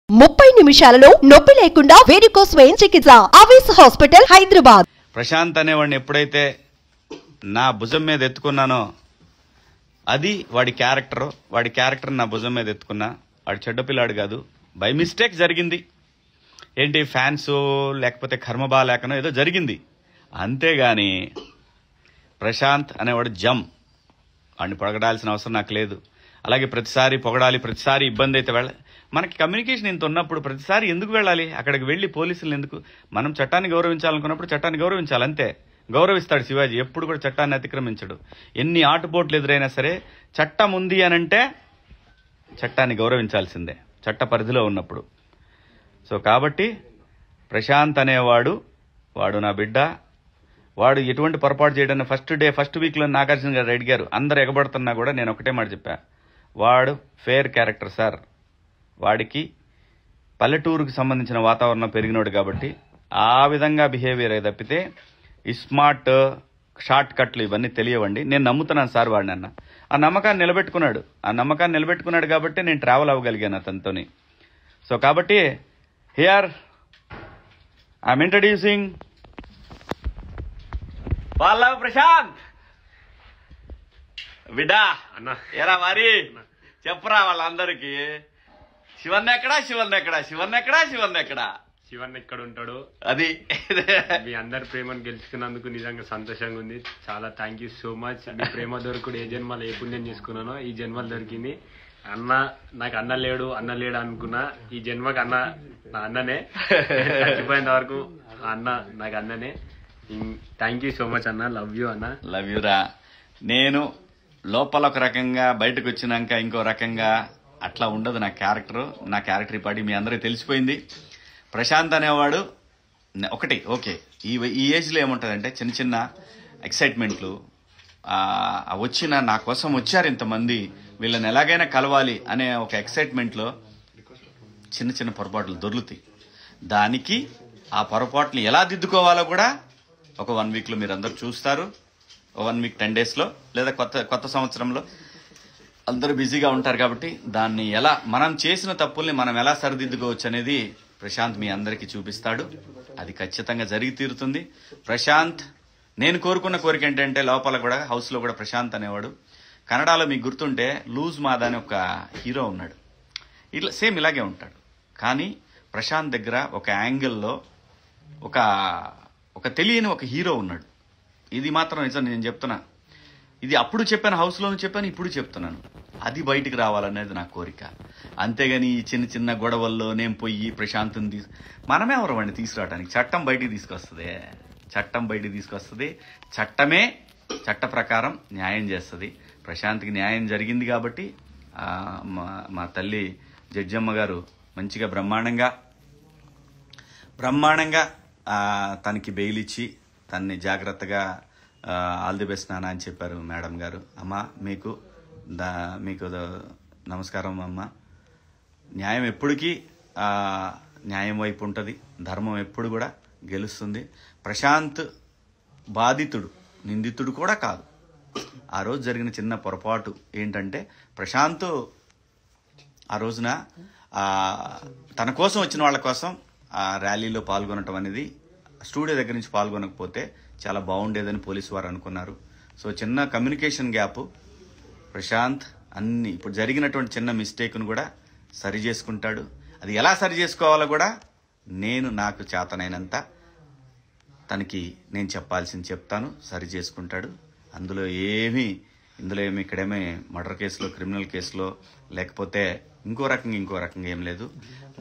30 నిమిషాలలో నొప్పి లేకుండా వేడికోస్ వెయిన్ చికిత్స ఆవేశ హాస్పిటల్ హైదరాబాద్. ప్రశాంత్ అనేవాడిని ఎప్పుడైతే నా భుజం మీద ఎత్తుకున్నానో అది వాడి క్యారెక్టర్ నా భుజం మీద ఎత్తుకున్నా. వాడి చెడ్డ పిల్లాడు కాదు, బై మిస్టేక్ జరిగింది. ఏంటి ఫ్యాన్స్ లేకపోతే కర్మ బాలేకనో ఏదో జరిగింది, అంతేగాని ప్రశాంత్ అనేవాడు వాడిని పొగడాల్సిన అవసరం నాకు లేదు. అలాగే ప్రతిసారి పొగడాలి, ప్రతిసారి ఇబ్బంది అయితే మనకి కమ్యూనికేషన్ ఇంత ఉన్నప్పుడు ప్రతిసారి ఎందుకు వెళ్ళాలి అక్కడికి వెళ్ళి పోలీసులు ఎందుకు? మనం చట్టాన్ని గౌరవించాలనుకున్నప్పుడు చట్టాన్ని గౌరవించాలి, అంతే. గౌరవిస్తాడు శివాజీ, ఎప్పుడు కూడా చట్టాన్ని అతిక్రమించడు. ఎన్ని ఆటుపోట్లు ఎదురైనా సరే చట్టం ఉంది అనంటే చట్టాన్ని గౌరవించాల్సిందే, చట్ట పరిధిలో ఉన్నప్పుడు. సో కాబట్టి ప్రశాంత్ అనేవాడు నా బిడ్డ. వాడు ఎటువంటి పొరపాటు చేయడానికి ఫస్ట్ వీక్లో నాగార్జున గారు అడిగారు, అందరు ఎగబడుతున్నా కూడా నేను ఒకటే మాట చెప్పా, వాడు ఫేర్ క్యారెక్టర్ సార్. వాడికి పల్లెటూరుకు సంబంధించిన వాతావరణం పెరిగినోడు కాబట్టి ఆ విధంగా బిహేవియర్ తప్పితే ఈ స్మార్ట్ షార్ట్ కట్లు ఇవన్నీ తెలియవండి. నేను నమ్ముతున్నాను సార్ వాడిని అన్న. ఆ నమ్మకాన్ని నిలబెట్టుకున్నాడు కాబట్టి నేను ట్రావెల్ అవ్వగలిగాను అతనితోని. సో కాబట్టి here I'm introducing Pallav Prashant. బిడ్డా ఎరా మరి చెప్పరా వాళ్ళందరికీ, శివన్ ఎక్కడా శివన్ ఎక్కడ ఉంటాడు? అది మీ అందరి ప్రేమను గెలుచుకున్నందుకు నిజంగా సంతోషంగా ఉంది. చాలా థ్యాంక్ యూ సో మచ్. మీ ప్రేమ దొరకడు ఏ జన్మలో ఏ పుణ్యం చేసుకున్నానో ఈ జన్మలు దొరికింది. నాకు అన్న లేడు అనుకున్నా, ఈ జన్మకి నా అన్ననే. చచ్చిపోయిన వరకు అన్న నాకు అన్ననే. థ్యాంక్ యూ సో మచ్ అన్న. లవ్ యూ అన్న. లవ్ యూ రా. నేను లోపల ఒక రకంగా బయటకు వచ్చినాక ఇంకో రకంగా అట్లా ఉండదు నా క్యారెక్టర్ పాటి మీ అందరికీ తెలిసిపోయింది. ప్రశాంత్ అనేవాడు ఒకటి ఓకే. ఈ ఏజ్లో ఏముంటుందంటే చిన్న చిన్న ఎక్సైట్మెంట్లు వచ్చిన నా కోసం వచ్చారు ఇంతమంది, వీళ్ళని ఎలాగైనా కలవాలి అనే ఒక ఎక్సైట్మెంట్లో చిన్న చిన్న పొరపాట్లు దొర్లుతాయి. దానికి ఆ పొరపాట్లు ఎలా దిద్దుకోవాలో కూడా ఒక 1 వీక్లో మీరు అందరూ చూస్తారు. 1 వీక్ 10 డేస్లో లేదా కొత్త సంవత్సరంలో అందరూ బిజీగా ఉంటారు కాబట్టి దాన్ని మనం చేసిన తప్పుల్ని మనం ఎలా సరిదిద్దుకోవచ్చు అనేది ప్రశాంత్ మీ అందరికీ చూపిస్తాడు. అది ఖచ్చితంగా జరిగి తీరుతుంది. ప్రశాంత్ నేను కోరుకున్న కోరిక ఏంటంటే లోపల కూడా హౌస్లో కూడా ప్రశాంత్ అనేవాడు, కన్నడలో మీకు గుర్తుంటే లూజ్ మాదా అని ఒక హీరో ఉన్నాడు, ఇట్లా సేమ్ ఇలాగే ఉంటాడు. కానీ ప్రశాంత్ దగ్గర ఒక యాంగిల్లో ఒక తెలియని ఒక హీరో ఉన్నాడు. ఇది మాత్రం నిజం, నేను చెప్తున్నా. ఇది అప్పుడు చెప్పాను, హౌస్లోనూ చెప్పాను, ఇప్పుడు చెప్తున్నాను. అది బయటికి రావాలనేది నా కోరిక. అంతేగాని ఈ చిన్న చిన్న గొడవల్లో నేను పోయి ప్రశాంత్ని మనమే ఎవరమండి తీసుకురావడానికి? చట్టం బయటికి తీసుకొస్తుంది. చట్టమే చట్ట ప్రకారం న్యాయం చేస్తుంది. ప్రశాంత్కి న్యాయం జరిగింది కాబట్టి మా తల్లి జడ్జమ్మ గారు మంచిగా బ్రహ్మాండంగా తనకి బెయిల్ ఇచ్చి తన్ని జాగ్రత్తగా ఆల్ ది బెస్ట్ నాన్న అని చెప్పారు మేడం గారు. అమ్మ మీకు నమస్కారం అమ్మ. న్యాయం ఎప్పటికీ న్యాయం వైపు ఉంటుంది, ధర్మం ఎప్పుడు కూడా గెలుస్తుంది. ప్రశాంత్ బాధితుడు, నిందితుడు కూడా కాదు. ఆ రోజు జరిగిన చిన్న పొరపాటు ఏంటంటే ప్రశాంత్ ఆ రోజున తన కోసం వచ్చిన వాళ్ళ కోసం ఆ ర్యాలీలో పాల్గొనటం అనేది, స్టూడియో దగ్గర నుంచి పాల్గొనకపోతే చాలా బాగుండేదని పోలీసు వారు అనుకున్నారు. సో చిన్న కమ్యూనికేషన్ గ్యాప్. ప్రశాంత్ ఇప్పుడు జరిగినటువంటి చిన్న మిస్టేక్ను కూడా సరి చేసుకుంటాడు. అది ఎలా సరి చేసుకోవాలో కూడా నాకు చేతనైనంత తనకి నేను చెప్పాల్సింది చెప్తాను, సరి చేసుకుంటాడు. ఇందులో ఏమి ఇక్కడేమీ మర్డర్ కేసులో, క్రిమినల్ కేసులో లేకపోతే ఇంకో రకంగా ఏం లేదు.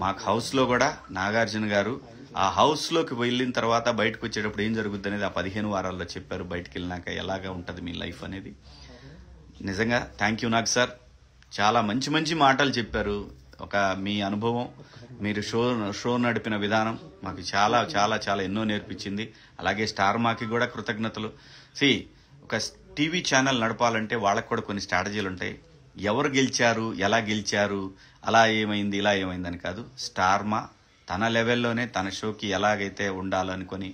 మాకు హౌస్లో కూడా నాగార్జున గారు ఆ హౌస్లోకి వెళ్ళిన తర్వాత బయటకు వచ్చేటప్పుడు ఏం జరుగుద్ది అనేది ఆ 15 వారాల్లో చెప్పారు. బయటకు వెళ్ళినాక ఎలాగా ఉంటుంది మీ లైఫ్ అనేది. నిజంగా థ్యాంక్ యూ నాగ్ సార్. చాలా మంచి మాటలు చెప్పారు. మీ అనుభవం, మీరు షో నడిపిన విధానం మాకు చాలా చాలా చాలా ఎన్నో నేర్పించింది. అలాగే స్టార్ మాకి కూడా కృతజ్ఞతలు. ఒక టీవీ ఛానల్ నడపాలంటే వాళ్ళకు కూడా కొన్ని స్ట్రాటజీలు ఉంటాయి. ఎవరు గెలిచారు, ఎలా గెలిచారు, అలా ఏమైంది, ఇలా ఏమైందని కాదు. స్టార్ మా తన లెవెల్లోనే తన షోకి ఎలాగైతే ఉండాలనుకొని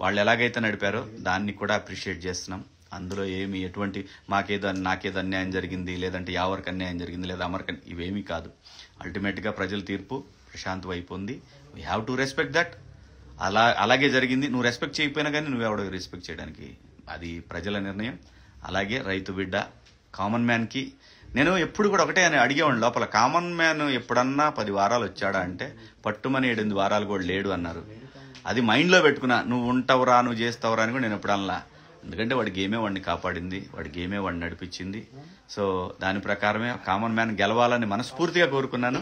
వాళ్ళు ఎలాగైతే నడిపారో దాన్ని కూడా అప్రిషియేట్ చేస్తున్నాం. అందులో ఎటువంటి నాకేదో అన్యాయం జరిగింది, లేదంటే ఎవరికి అన్యాయం జరిగింది, లేదా అమర్కన్, ఇవేమీ కాదు. అల్టిమేట్గా ప్రజల తీర్పు ప్రశాంత్ వైపు ఉంది. We have to respect that. అలాగే జరిగింది. నువ్వు రెస్పెక్ట్ చేయకపోయినా కానీ నువ్వెవడో రెస్పెక్ట్ చేయడానికి, అది ప్రజల నిర్ణయం. అలాగే రైతు బిడ్డ కామన్ మ్యాన్కి నేను ఎప్పుడు కూడా ఒకటే అని అడిగేవాడిని లోపల, కామన్ మ్యాన్ ఎప్పుడన్నా 10 వారాలు వచ్చాడా అంటే పట్టుమని 7-8 వారాలు కూడా లేడు అన్నారు. అది మైండ్లో పెట్టుకున్నా. నువ్వు ఉంటావురా, నువ్వు చేస్తావురా అని కూడా నేను ఎప్పుడు అనలా. ఎందుకంటే వాడి గేమే వాడిని కాపాడింది, వాడి గేమే వాడిని నడిపించింది. సో దాని ప్రకారమే కామన్ మ్యాన్ గెలవాలని మనస్ఫూర్తిగా కోరుకున్నాను.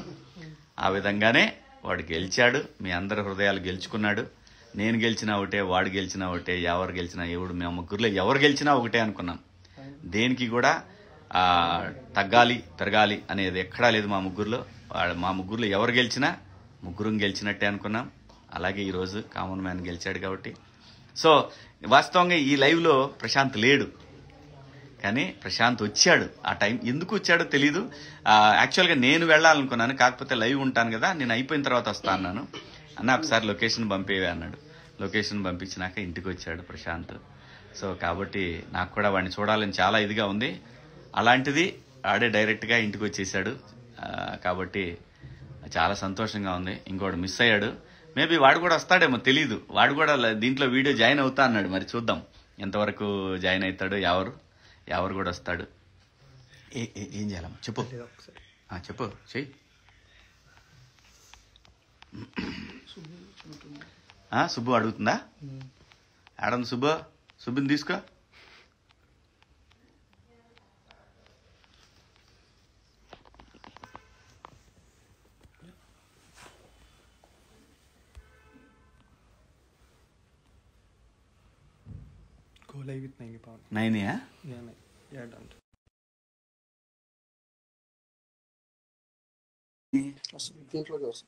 ఆ విధంగానే వాడు గెలిచాడు. మీ అందరి హృదయాలు గెలుచుకున్నాడు. నేను గెలిచినా ఒకటే, వాడు గెలిచినా ఒకటే, ఎవరు గెలిచినా ఎవడు, మేము ముగ్గురులో ఎవరు గెలిచినా ఒకటే అనుకున్నాం. దేనికి కూడా తగ్గాలి పెరగాలి అనేది ఎక్కడా లేదు మా ముగ్గురులో. మా ముగ్గురులో ఎవరు గెలిచినా ముగ్గురం గెలిచినట్టే అనుకున్నాం. అలాగే ఈరోజు కామన్ మ్యాన్ గెలిచాడు కాబట్టి. సో వాస్తవంగా ఈ లైవ్లో ప్రశాంత్ లేడు, కానీ ప్రశాంత్ వచ్చాడు. ఆ టైం ఎందుకు వచ్చాడో తెలీదు. యాక్చువల్గా నేను వెళ్ళాలనుకున్నాను, కాకపోతే లైవ్ ఉంటాను కదా, నేను అయిపోయిన తర్వాత వస్తా అన్నాను. అన్న ఒకసారి లొకేషన్ పంపేవే అన్నాడు. లొకేషన్ పంపించినాక ఇంటికి వచ్చాడు ప్రశాంత్. సో కాబట్టి నాకు కూడా వాడిని చూడాలని చాలా ఇదిగా ఉంది. అలాంటిది ఆడే డైరెక్ట్గా ఇంటికి వచ్చేసాడు. కాబట్టి చాలా సంతోషంగా ఉంది. ఇంకోటి మిస్ అయ్యాడు. మేబీ వాడు కూడా వస్తాడేమో తెలీదు. వాడు కూడా దీంట్లో వీడియో జాయిన్ అవుతా అన్నాడు. మరి చూద్దాం ఎంతవరకు జాయిన్ అవుతాడు. ఎవరు కూడా వస్తాడు. ఏం చేయాలమ్మా చెప్పు, చెప్పు చెయ్యి. సుబ్బు అడుగుతుందా? ఆడంది సుబ్బుని తీసుకో. Go live with 90 pound. 9 Yeah, done.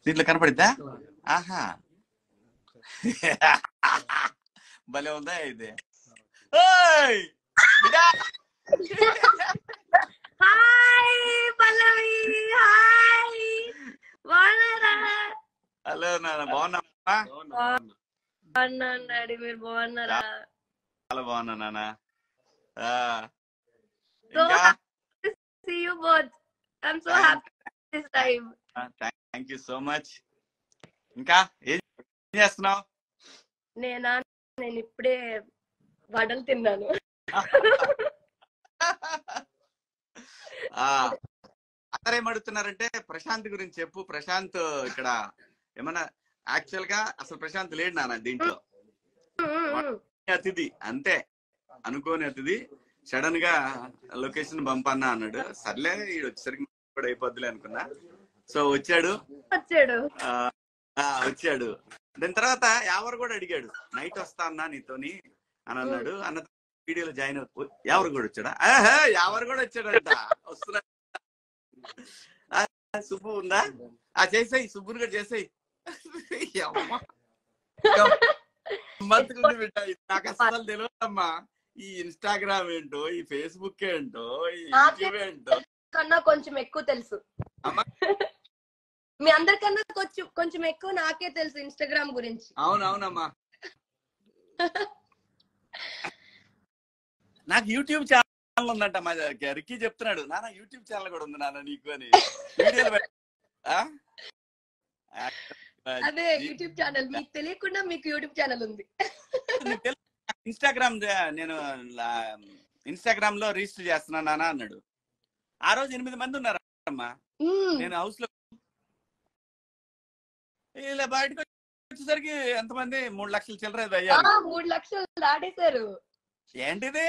దీంట్లో కనపడిద్దా? ఆహా భలే ఉందా ఇది. హలో నాన్న, బాగున్నా? మీరు బాగున్నారా? చాలా బాగున్నా నాన్న. See you both. I'm so happy this time. Thank you so much. ఇంకా ఏం చేస్తున్నావు? నేను ఇప్పుడే వడలు తిన్నాను. అందరేం అడుగుతున్నారంటే ప్రశాంత్ గురించి చెప్పు. ప్రశాంత్ ఇక్కడ ఏమన్నా యాక్చువల్ గా అసలు ప్రశాంత్ లేడు నాన్న దీంట్లో. అతిథి అంతే, అనుకోని అతిథి. సడన్ గా లొకేషన్ పంపన్నా అన్నాడు. సర్లే ఈడు వచ్చేసరికి కూడా అయిపోద్దులే అనుకున్నా. సో వచ్చాడు. దాని తర్వాత ఎవరు కూడా అడిగాడు, నైట్ వస్తా అన్నా నీతోని అని అన్నాడు. అన్న వీడియోలో జాయిన్ అవుతూ ఎవరు కూడా వచ్చాడా? ఎవరు కూడా వచ్చాడంట. వస్తున్నా. సుబ్బు ఉందా? చేసాయి, సుబ్బుని కూడా చేసాయి. నాకు అసలు తెలియదమ్మా ఈ ఇన్స్టాగ్రామ్ ఏంటో, ఈ ఫేస్బుక్ ఏంటో, ఈ యూట్యూబ్ ఏంటో కన్నా కొంచెం ఎక్కువ తెలుసు. మీ అందరికన్నా కొంచెం ఎక్కువ నాకే తెలుసు ఇన్స్టాగ్రామ్ గురించి. అవునవునమ్మా. నాకు యూట్యూబ్ ఛానల్ ఉందంట. మా రిక్కీ చెప్తున్నాడు, నాన్న యూట్యూబ్ ఛానల్ కూడా ఉంది నాన్న నీకు అని. అదే యూట్యూబ్ ఛానల్. మీకు తెలియకుండా మీకు యూట్యూబ్ ఛానల్ ఉంది. ఇన్స్టాగ్రామ్ నేను ఇన్స్టాగ్రామ్ లో రిజిస్టర్ చేస్తున్నా నాన్న అన్నాడు. ఆ రోజు 8 మంది ఉన్నారమ్మా. నేను హౌస్ లో ఇలా బయటకు వచ్చేసరికి ఎంతమంది 3 లక్షల చిల్లర అయ్యారు. 3 లక్షలు దాటేశారు. ఏంటిది?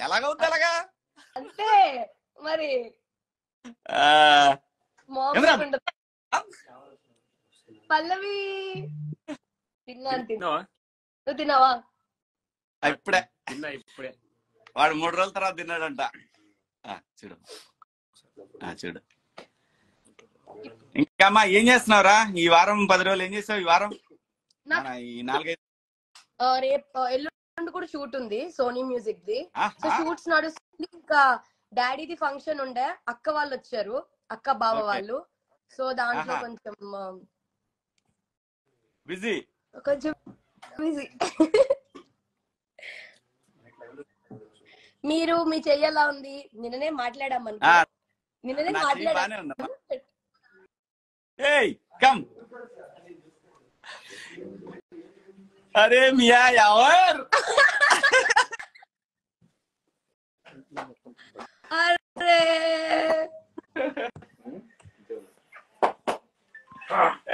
ఎలాగవుద్ది అలాగా? అంతే మరి. పల్లవి తిన్నాను. నువ్వు తిన్నావా? ఇప్పుడే వాడు 3 రోజుల తర్వాత తిన్నాడంట. చూడు చూడు. ఇంకా అమ్మా ఏం చేస్తున్నావురా ఈ వారం? 10 రోజులు ఏం చేసావు ఈ వారం? ఈ 4-5 రేపు ఎల్లుండి కూడా షూట్ ఉంది సోనీ మ్యూజిక్ ది. సో షూట్స్ నడుస్తుంది. ఇంకా డాడీది ఫంక్షన్ ఉండే, అక్క వాళ్ళు వచ్చారు, అక్క బావ వాళ్ళు. సో దాంట్లో కొంచెం బిజీ. మీరు మీ చెయ్యలా ఉంది? నిన్ననే మాట్లాడామనుకో. నిన్ననే మాట్లాడాను. कम अरे मिया यार अरे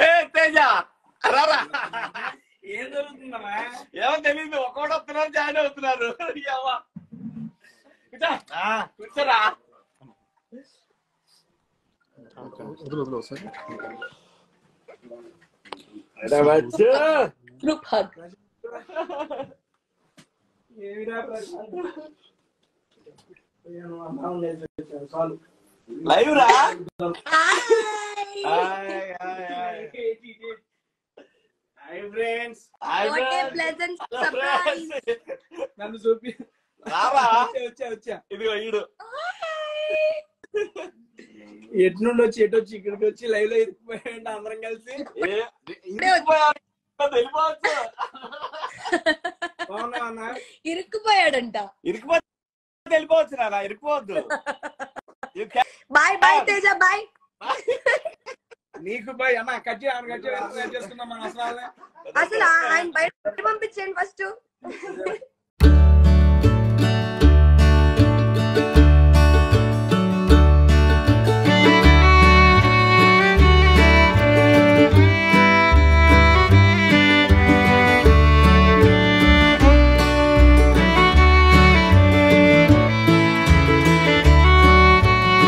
ఏ తేజ రారా ఏం జరుగుతుందమ్మా ఏమో తెలియదు ఒక్కోడు వస్తున్నారు జాయిన్ అవుతున్నారు కూర్చోరా ग्रुप हग లైవ్ రా hi friends What a pleasant surprise. నన్ను చూపి రావా వచ్చా ఇదిగో ఈడు ఎటు నుండి వచ్చి ఎటు వచ్చి ఇక్కడికి వచ్చి లైవ్ లో ఇరికిపోయాడు అందరం కలిసి. వెళ్ళిపోవచ్చు ఇరుక్కుపోయాడంట. ఇరికిపోతే వెళ్ళిపోవచ్చు నాన్న ఇరికిపోవద్దు. Bye bye Teja bye. నీకు బాయ్ అన్న కట్ చేసుకుందాం మనం అసలు ఆయన బయట పంపించండి ఫస్ట్.